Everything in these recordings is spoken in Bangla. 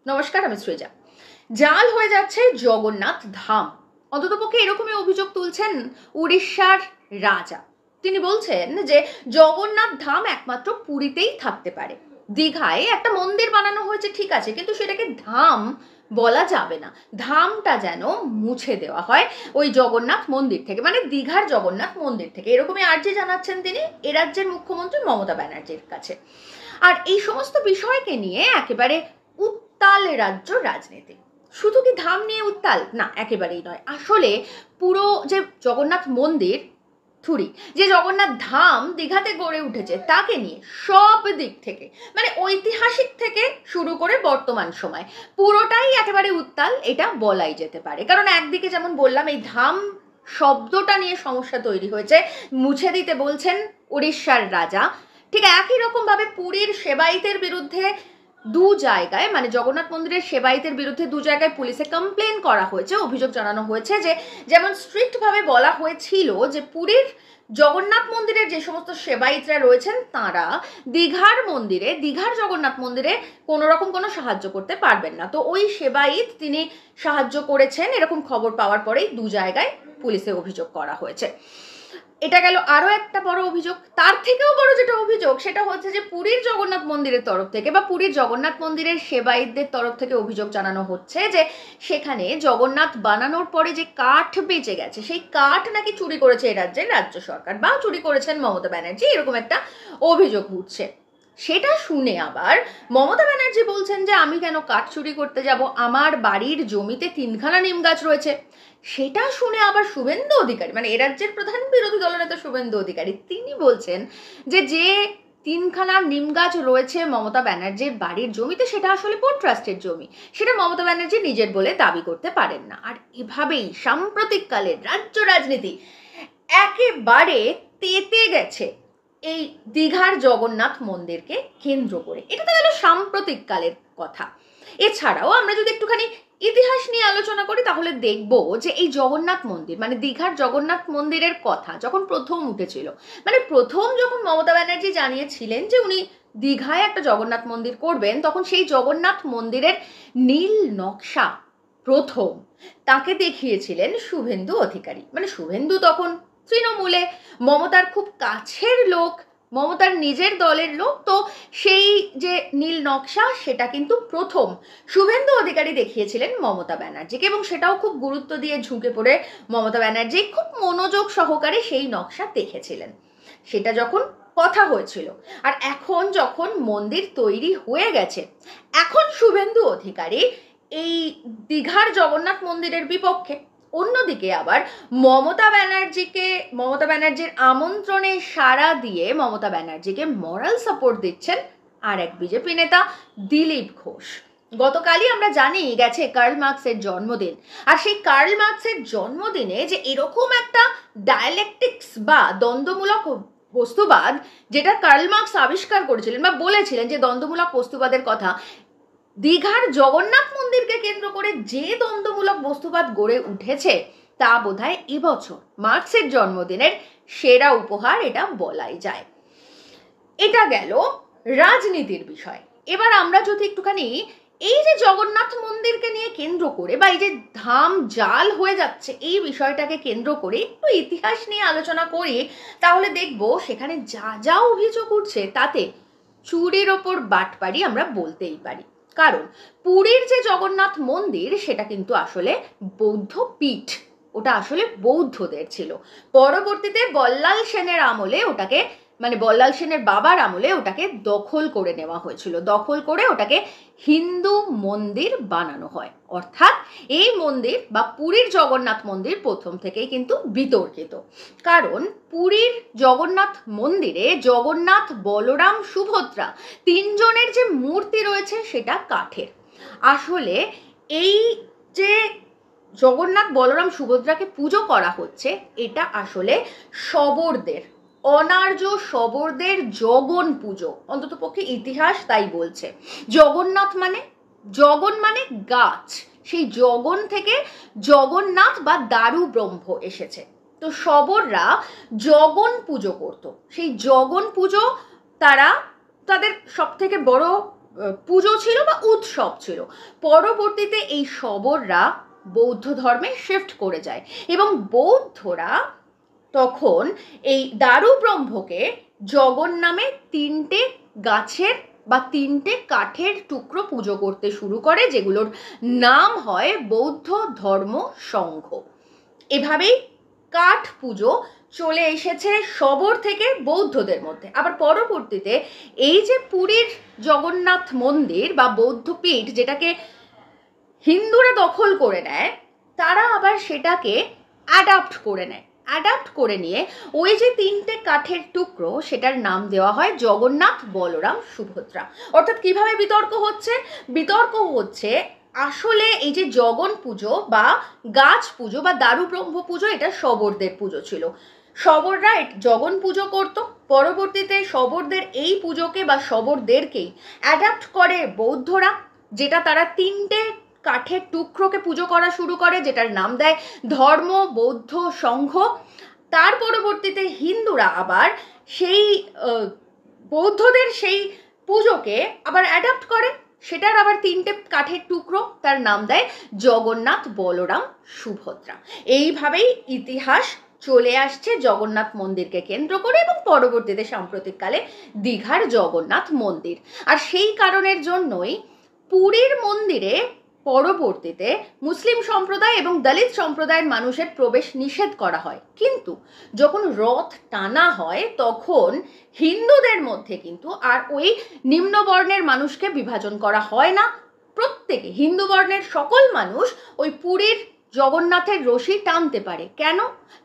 নমস্কার, আমি সৃজা। জাল হয়ে যাচ্ছে জগন্নাথ ধাম। অন্ততপক্ষে এরকমই অভিযোগ তুলছেন উড়িষ্যার রাজা। তিনি বলছেন যে জগন্নাথ ধাম একমাত্র পুরীতেই থাকতে পারে। দীঘায় একটা মন্দির বানানো হয়েছে, ঠিক আছে, কিন্তু সেটাকে ধাম বলা যাবে না। ধামটা যেন মুছে দেওয়া হয় ওই জগন্নাথ মন্দির থেকে, মানে দীঘার জগন্নাথ মন্দির থেকে। এরকমই আর্জি জানাচ্ছেন তিনি এ রাজ্যের মুখ্যমন্ত্রী মমতা ব্যানার্জির কাছে। আর এই সমস্ত বিষয়কে নিয়ে একেবারে উত্তাল রাজ্য রাজনীতি। শুধু কি ধাম নিয়ে উত্তাল? না, একেবারেই নয়। আসলে পুরো যে জগন্নাথ মন্দির যে জগন্নাথ ধাম দীঘাতে গড়ে উঠেছে তাকে নিয়ে সব দিক থেকে, মানে ঐতিহাসিক থেকে শুরু করে বর্তমান সময় পুরোটাই একেবারে উত্তাল, এটা বলাই যেতে পারে। কারণ একদিকে যেমন বললাম, এই ধাম শব্দটা নিয়ে সমস্যা তৈরি হয়েছে, মুছে দিতে বলছেন উড়িষ্যার রাজা। ঠিক একই রকম ভাবে পুরীর সেবাইতের বিরুদ্ধে দু জায়গায়, মানে জগন্নাথ মন্দিরের সেবাইতের বিরুদ্ধে দু জায়গায় পুলিশে কমপ্লেন করা হয়েছে, অভিযোগ জানানো হয়েছে যে যেমন স্ট্রিক্ট ভাবে বলা হয়েছিল যে পুরীর জগন্নাথ মন্দিরের যে সমস্ত সেবাইতরা রয়েছেন তারা দীঘার জগন্নাথ মন্দিরে কোনো রকম কোনো সাহায্য করতে পারবেন না। তো ওই সেবাইত তিনি সাহায্য করেছেন, এরকম খবর পাওয়ার পরেই দু জায়গায় পুলিশে অভিযোগ করা হয়েছে। এটা গেল আরো একটা বড় অভিযোগ। তার থেকেও বড় যেটা অভিযোগ সেটা হচ্ছে যে পুরীর জগন্নাথ মন্দিরের তরফ থেকে বা পুরীর জগন্নাথ মন্দিরের সেবায়িতদের তরফ থেকে অভিযোগ জানানো হচ্ছে যে সেখানে জগন্নাথ বানানোর পরে যে কাঠ বেঁচে গেছে সেই কাঠ নাকি চুরি করেছে এই রাজ্যের রাজ্য সরকার বা চুরি করেছেন মমতা ব্যানার্জি, এরকম একটা অভিযোগ উঠছে। সেটা শুনে আবার মমতা ব্যানার্জি বলছেন যে আমি কেন কাঠ চুরি করতে যাব, আমার বাড়ির জমিতে 3খানা নিম গাছ রয়েছে। সেটা শুনে আবার শুভেন্দু অধিকারী, মানে এ রাজ্যের প্রধান বিরোধী দলনেতা শুভেন্দু অধিকারী, তিনি বলছেন যে 3খানা নিম গাছ রয়েছে মমতা ব্যানার্জির বাড়ির জমিতে সেটা আসলে পোর্ট ট্রাস্টের জমি, সেটা মমতা ব্যানার্জি নিজের বলে দাবি করতে পারেন না। আর এভাবেই সাম্প্রতিককালের রাজ্য রাজনীতি একেবারে তেতে গেছে এই দীঘার জগন্নাথ মন্দিরকে কেন্দ্র করে। এটা তো গেল সাম্প্রতিককালের কথা। এছাড়াও আমরা যদি একটুখানি ইতিহাস নিয়ে আলোচনা করি তাহলে দেখব যে এই জগন্নাথ মন্দির, মানে দীঘার জগন্নাথ মন্দিরের কথা যখন প্রথম উঠেছিল, মানে প্রথম যখন মমতা ব্যানার্জি জানিয়েছিলেন যে উনি দীঘায় একটা জগন্নাথ মন্দির করবেন, তখন সেই জগন্নাথ মন্দিরের নীল নকশা প্রথম তাকে দেখিয়েছিলেন শুভেন্দু অধিকারী। মানে শুভেন্দু তখন তৃণমূলে মমতার খুব কাছের লোক, মমতার নিজের দলের লোক, তো সেই যে নীল নকশা সেটা কিন্তু প্রথম শুভেন্দু অধিকারী দেখিয়েছিলেন মমতা ব্যানার্জিকে, এবং সেটাও খুব গুরুত্ব দিয়ে ঝুঁকে পড়ে মমতা ব্যানার্জি খুব মনোযোগ সহকারে সেই নকশা দেখেছিলেন। সেটা যখন কথা হয়েছিল, আর এখন যখন মন্দির তৈরি হয়ে গেছে, এখন শুভেন্দু অধিকারী এই দীঘার জগন্নাথ মন্দিরের বিপক্ষে। অন্যদিকে আবার মমতা ব্যানার্জির আমন্ত্রণে সাড়া দিয়ে মমতা ব্যানার্জিকে মরাল সাপোর্ট দিচ্ছেন আর এক বিজেপি নেতা দিলীপ ঘোষ। গতকালই আমরা জানি গেছে কার্ল মার্কসের জন্মদিন, আর সেই কার্ল মার্কসের জন্মদিনে যে এরকম একটা ডায়ালেকটিক্স বা দ্বন্দ্বমূলক বস্তুবাদ যেটা কার্ল মার্কস আবিষ্কার করেছিলেন বা বলেছিলেন, যে দ্বন্দ্বমূলক বস্তুবাদের কথা, দীঘার জগন্নাথ মন্দিরকে কেন্দ্র করে যে দ্বন্দ্বমূলক বস্তুবাদ গড়ে উঠেছে তা বোধহয় এবছর মার্কসের জন্মদিনের সেরা উপহার, এটা বলাই যায়। এটা গেল রাজনীতির বিষয়। এবার আমরা যদি একটুখানি এই যে জগন্নাথ মন্দিরকে নিয়ে কেন্দ্র করে বা এই যে ধাম জাল হয়ে যাচ্ছে এই বিষয়টাকে কেন্দ্র করে একটু ইতিহাস নিয়ে আলোচনা করি, তাহলে দেখব সেখানে যা যা অভিযোগ উঠছে তাতে চুরির ওপর বাটপারি আমরা বলতেই পারি। কারণ পুরীর যে জগন্নাথ মন্দির সেটা কিন্তু আসলে বৌদ্ধ পীঠ, ওটা আসলে বৌদ্ধদের ছিল। পরবর্তীতে বল্লাল সেনের আমলে ওটাকে, মানে বল্লাল সেনের বাবার আমলে ওটাকে দখল করে নেওয়া হয়েছিল, দখল করে ওটাকে হিন্দু মন্দির বানানো হয়। অর্থাৎ এই মন্দির বা পুরীর জগন্নাথ মন্দির প্রথম থেকেই কিন্তু বিতর্কিত। কারণ পুরীর জগন্নাথ মন্দিরে জগন্নাথ, বলরাম, সুভদ্রা 3জনের যে মূর্তি রয়েছে সেটা কাঠের। আসলে এই যে জগন্নাথ, বলরাম, সুভদ্রাকে পুজো করা হচ্ছে এটা আসলে শবরদের, অনার্য শবরদের জগন পুজো, অন্তত পক্ষে ইতিহাস তাই বলছে। জগন মানে গাছ, সেই জগন থেকে জগন্নাথ বা দারু ব্রহ্ম এসেছে। তো শবররা জগন পুজো করত। সেই জগন পুজো তাদের সব থেকে বড় পুজো ছিল বা উৎসব ছিল। পরবর্তীতে এই শবররা বৌদ্ধ ধর্মে শিফট করে যায় এবং বৌদ্ধরা তখন এই দারু ব্রহ্মকে জগন নামে 3টে গাছের বা 3টে কাঠের টুকরো পুজো করতে শুরু করে, যেগুলোর নাম হয় বৌদ্ধ ধর্ম সংঘ। এভাবেই কাঠ পুজো চলে এসেছে শবর থেকে বৌদ্ধদের মধ্যে। আবার পরবর্তীতে এই যে পুরীর জগন্নাথ মন্দির বা বৌদ্ধপীঠ, যেটাকে হিন্দুরা দখল করে নেয়, তারা আবার সেটাকে অ্যাডাপ্ট করে নিয়ে ওই যে 3টে কাঠের টুকরো, সেটার নাম দেওয়া হয় জগন্নাথ, বলরাম, সুভদ্রা। অর্থাৎ কিভাবে বিতর্ক হচ্ছে আসলে এই যে জগন পুজো বা গাছ পুজো বা দারু ব্রহ্ম পুজো, এটা শবরদের পুজো ছিল। শবররা জগন পুজো করত, পরবর্তীতে শবরদের এই পুজোকে বা শবরদেরকেই অ্যাডাপ্ট করে বৌদ্ধরা, যেটা তারা 3টে কাঠের টুকরোকে পুজো করা শুরু করে, যেটার নাম দেয় ধর্ম বৌদ্ধ সংঘ। তার পরবর্তীতে হিন্দুরা আবার সেই বৌদ্ধদের সেই পুজোকে আবার অ্যাডাপ্ট করে, সেটার আবার 3টে কাঠের টুকরো, তার নাম দেয় জগন্নাথ, বলরাম, সুভদ্রা। এইভাবেই ইতিহাস চলে আসছে জগন্নাথ মন্দিরকে কেন্দ্র করে এবং পরবর্তীতে সাম্প্রতিককালে দীঘার জগন্নাথ মন্দির। আর সেই কারণের জন্যই পুরীর মন্দিরে পরবর্তীতে মুসলিম সম্প্রদায় এবং দলিত সম্প্রদায়ের মানুষের প্রবেশ নিষেধ করা হয়, কিন্তু যখন রথ টানা হয় তখন হিন্দুদের মধ্যে কিন্তু আর ওই নিম্নবর্ণের মানুষকে বিভাজন করা হয় না। প্রত্যেকে হিন্দু বর্ণের সকল মানুষ ওই পুরীর জগন্নাথের রশি টানতে পারে। কেন?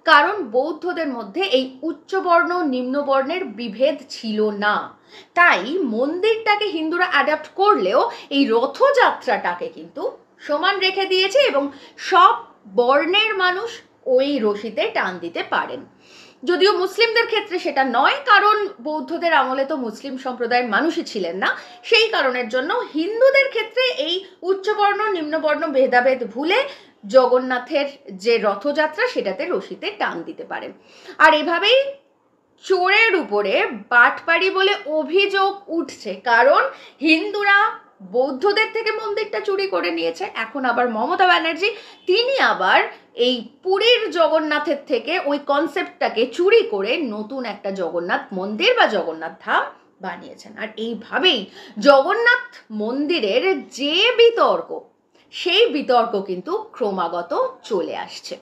কারণ বৌদ্ধদের মধ্যে এই উচ্চবর্ণ নিম্নবর্ণের বিভেদ ছিল না। তাই মন্দিরটাকে হিন্দুরা অ্যাডাপ্ট করলেও এই রথযাত্রাটাকে কিন্তু সমান রেখে দিয়েছে এবং সব বর্ণের মানুষ ওই রশিতে টান দিতে পারেন। যদিও মুসলিমদের ক্ষেত্রে সেটা নয়, কারণ বৌদ্ধদের আমলে তো মুসলিম সম্প্রদায়ের মানুষই ছিলেন না। সেই কারণের জন্য হিন্দুদের ক্ষেত্রে এই উচ্চবর্ণ নিম্নবর্ণ ভেদাভেদ ভুলে জগন্নাথের যে রথযাত্রা, সেটাতে রশিতে টান দিতে পারেন। আর এভাবেই চোরের উপরে বাটপাড়ি বলে অভিযোগ উঠছে, কারণ হিন্দুরা বৌদ্ধদের থেকে মন্দিরটা চুরি করে নিয়েছে। এখন আবার মমতা ব্যানার্জি তিনি আবার এই পুরীর জগন্নাথের থেকে ওই কনসেপ্টটাকে চুরি করে নতুন একটা জগন্নাথ মন্দির বা জগন্নাথ ধাম বানিয়েছেন। আর এইভাবেই জগন্নাথ মন্দিরের যে বিতর্ক, সেই বিতর্ক কিন্তু ক্রমাগত চলে আসছে।